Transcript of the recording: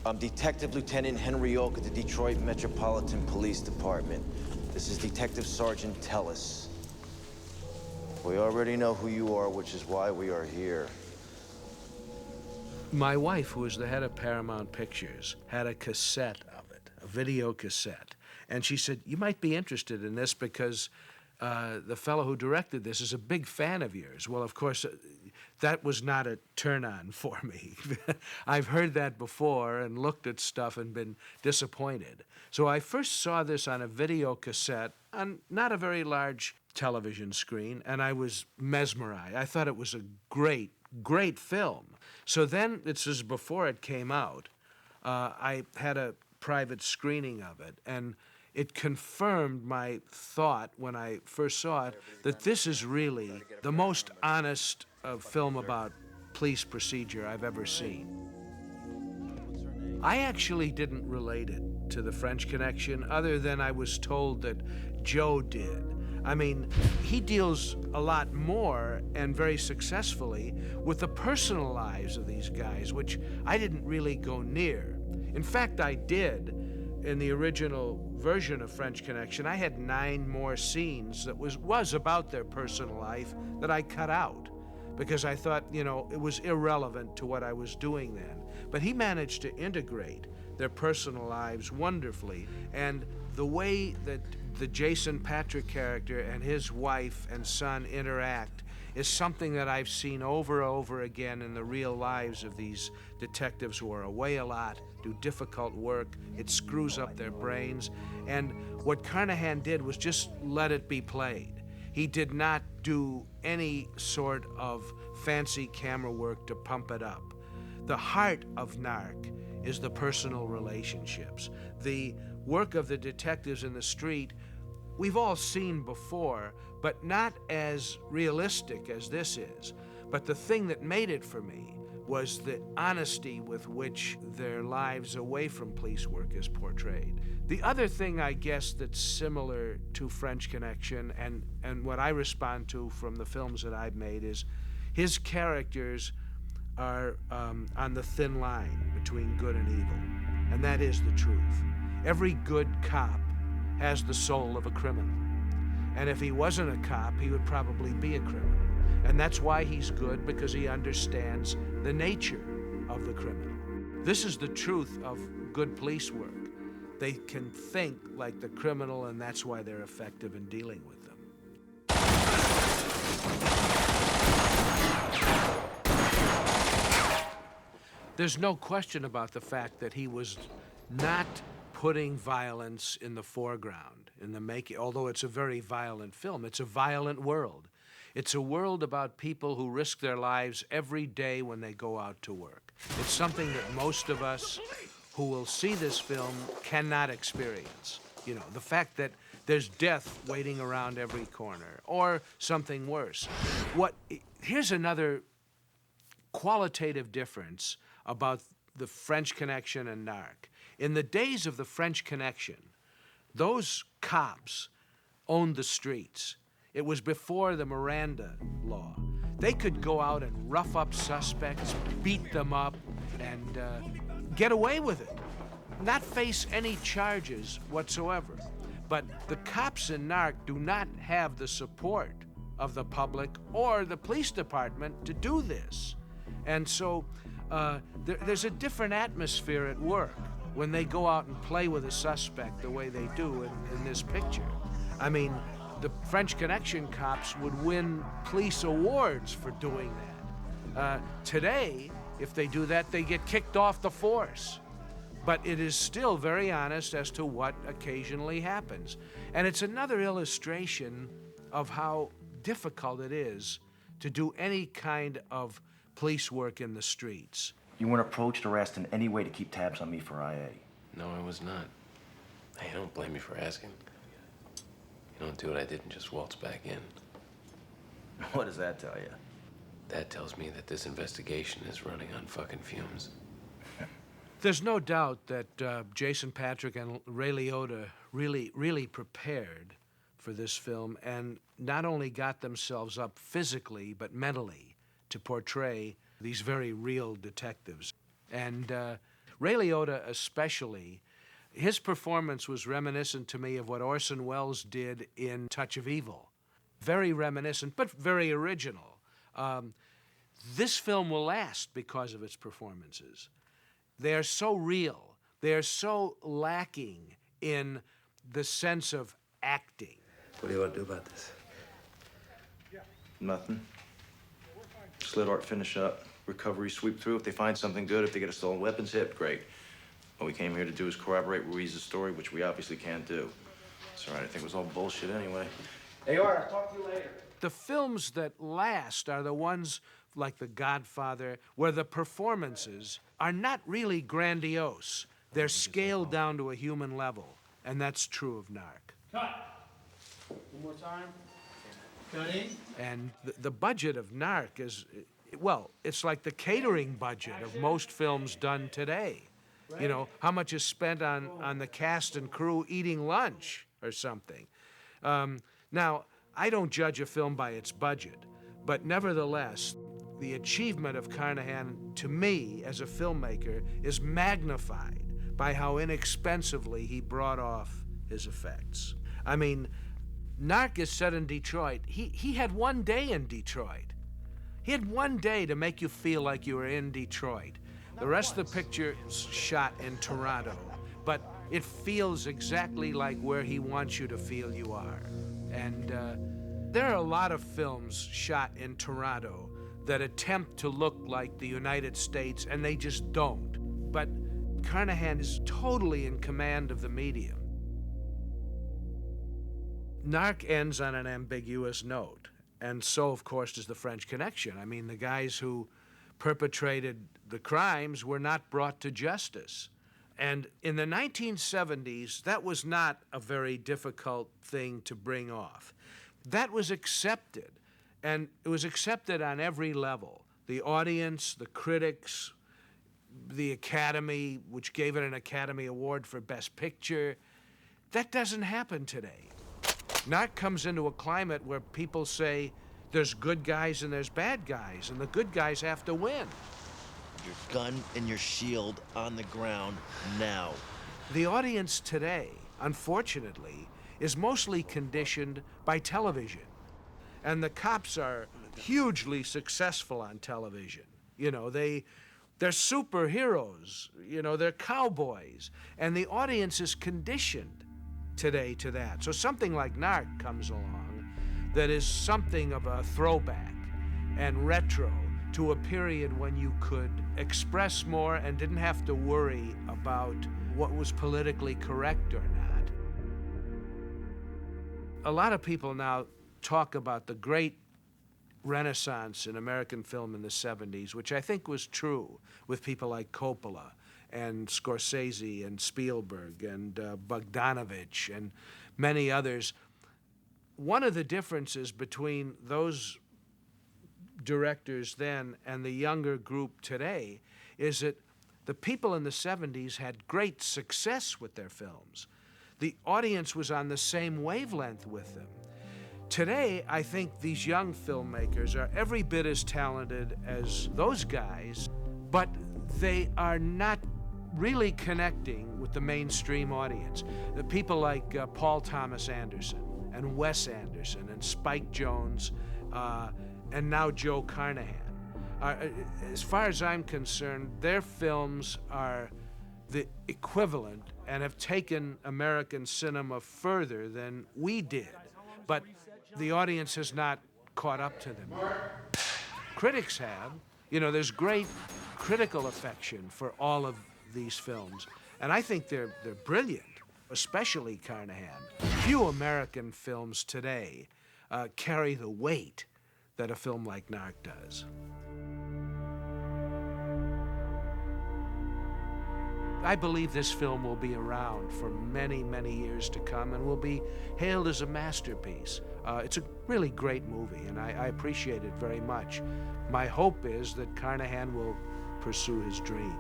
I'm Detective Lieutenant Henry Oak at the Detroit Metropolitan Police Department. This is Detective Sergeant Tellis. We already know who you are, which is why we are here. My wife, who was the head of Paramount Pictures, had a cassette of it, a video cassette. And she said, you might be interested in this because the fellow who directed this is a big fan of yours. Well, of course, that was not a turn-on for me. I've heard that before and looked at stuff and been disappointed. So I first saw this on a video cassette on not a very large television screen, and I was mesmerized. I thought it was a great, great film. So then, this is before it came out, I had a private screening of it, and it confirmed my thought when I first saw it that this is really the most honest film about police procedure I've ever seen. I actually didn't relate it to the French Connection other than I was told that Joe did. I mean, he deals a lot more and very successfully with the personal lives of these guys, which I didn't really go near. In fact, I did. In the original version of French Connection, I had 9 more scenes that was about their personal life that I cut out because I thought, you know, it was irrelevant to what I was doing then. But he managed to integrate their personal lives wonderfully, and the way that the Jason Patric character and his wife and son interact is something that I've seen over and over again in the real lives of these detectives who are away a lot, do difficult work. It screws up their brains. And what Carnahan did was just let it be played. He did not do any sort of fancy camera work to pump it up. The heart of Narc is the personal relationships. The work of the detectives in the street we've all seen before, but not as realistic as this is. But the thing that made it for me was the honesty with which their lives away from police work is portrayed. The other thing, I guess, that's similar to French Connection and what I respond to from the films that I've made is his characters are on the thin line between good and evil, and that is the truth. Every good cop has the soul of a criminal. And if he wasn't a cop, he would probably be a criminal. And that's why he's good, because he understands the nature of the criminal. This is the truth of good police work. They can think like the criminal, and that's why they're effective in dealing with them. There's no question about the fact that he was not putting violence in the foreground in the making, although it's a very violent film. It's a violent world. It's a world about people who risk their lives every day when they go out to work. It's something that most of us who will see this film cannot experience. You know, the fact that there's death waiting around every corner, or something worse. Here's another qualitative difference about the French Connection and Narc. In the days of the French Connection, those cops owned the streets. It was before the Miranda law. They could go out and rough up suspects, beat them up, and get away with it, not face any charges whatsoever. But the cops in Narc do not have the support of the public or the police department to do this. And so there's a different atmosphere at work when they go out and play with a suspect the way they do in this picture. I mean, the French Connection cops would win police awards for doing that. Today, if they do that, they get kicked off the force. But it is still very honest as to what occasionally happens. And it's another illustration of how difficult it is to do any kind of police work in the streets. You weren't approached or asked in any way to keep tabs on me for IA? No, I was not. Hey, don't blame me for asking. You don't do what I did and just waltz back in. What does that tell you? That tells me that this investigation is running on fucking fumes. There's no doubt that Jason Patric and Ray Liotta really prepared for this film and not only got themselves up physically, but mentally to portray these very real detectives. And Ray Liotta especially, his performance was reminiscent to me of what Orson Welles did in Touch of Evil. Very reminiscent, but very original. This film will last because of its performances. They are so real. They are so lacking in the sense of acting. What do you want to do about this? Nothing. Just let Art finish up. Recovery sweep through. If they find something good, if they get a stolen weapons hit, great. What we came here to do is corroborate Ruiz's story, which we obviously can't do. It's all right. I think it was all bullshit anyway. Hey, Art, I'll talk to you later. The films that last are the ones like The Godfather, where the performances are not really grandiose. They're scaled down to a human level, and that's true of Narc. Cut. One more time. Cutting. And the budget of Narc is, well, it's like the catering budget of most films done today. You know, how much is spent on the cast and crew eating lunch or something. Now, I don't judge a film by its budget, but nevertheless, the achievement of Carnahan, to me, as a filmmaker, is magnified by how inexpensively he brought off his effects. I mean, Narc is set in Detroit. He had one day in Detroit. He had one day to make you feel like you were in Detroit. The rest of the picture is shot in Toronto, but it feels exactly like where he wants you to feel you are. And there are a lot of films shot in Toronto that attempt to look like the United States, and they just don't. But Carnahan is totally in command of the medium. Narc ends on an ambiguous note, and so, of course, does the French Connection. I mean, the guys who perpetrated the crimes were not brought to justice. And in the 1970s, that was not a very difficult thing to bring off. That was accepted, and it was accepted on every level. The audience, the critics, the Academy, which gave it an Academy Award for Best Picture. That doesn't happen today. Narc comes into a climate where people say there's good guys and there's bad guys, and the good guys have to win. Your gun and your shield on the ground now. The audience today, unfortunately, is mostly conditioned by television. And the cops are hugely successful on television. You know, they're superheroes, you know, they're cowboys. And the audience is conditioned today to that. So something like Narc comes along that is something of a throwback and retro to a period when you could express more and didn't have to worry about what was politically correct or not. A lot of people now talk about the great renaissance in American film in the 70s, which I think was true with people like Coppola and Scorsese and Spielberg and Bogdanovich and many others. One of the differences between those directors then and the younger group today is that the people in the 70s had great success with their films. The audience was on the same wavelength with them. Today, I think these young filmmakers are every bit as talented as those guys, but they are not really connecting with the mainstream audience. The people like Paul Thomas Anderson and Wes Anderson and Spike Jonze and now Joe Carnahan. As far as I'm concerned, their films are the equivalent and have taken American cinema further than we did. But the audience has not caught up to them. Critics have. You know, there's great critical affection for all of these films. And I think they're brilliant, especially Carnahan. Few American films today carry the weight that a film like Narc does. I believe this film will be around for many, many years to come and will be hailed as a masterpiece. It's a really great movie, and I appreciate it very much. My hope is that Carnahan will pursue his dream.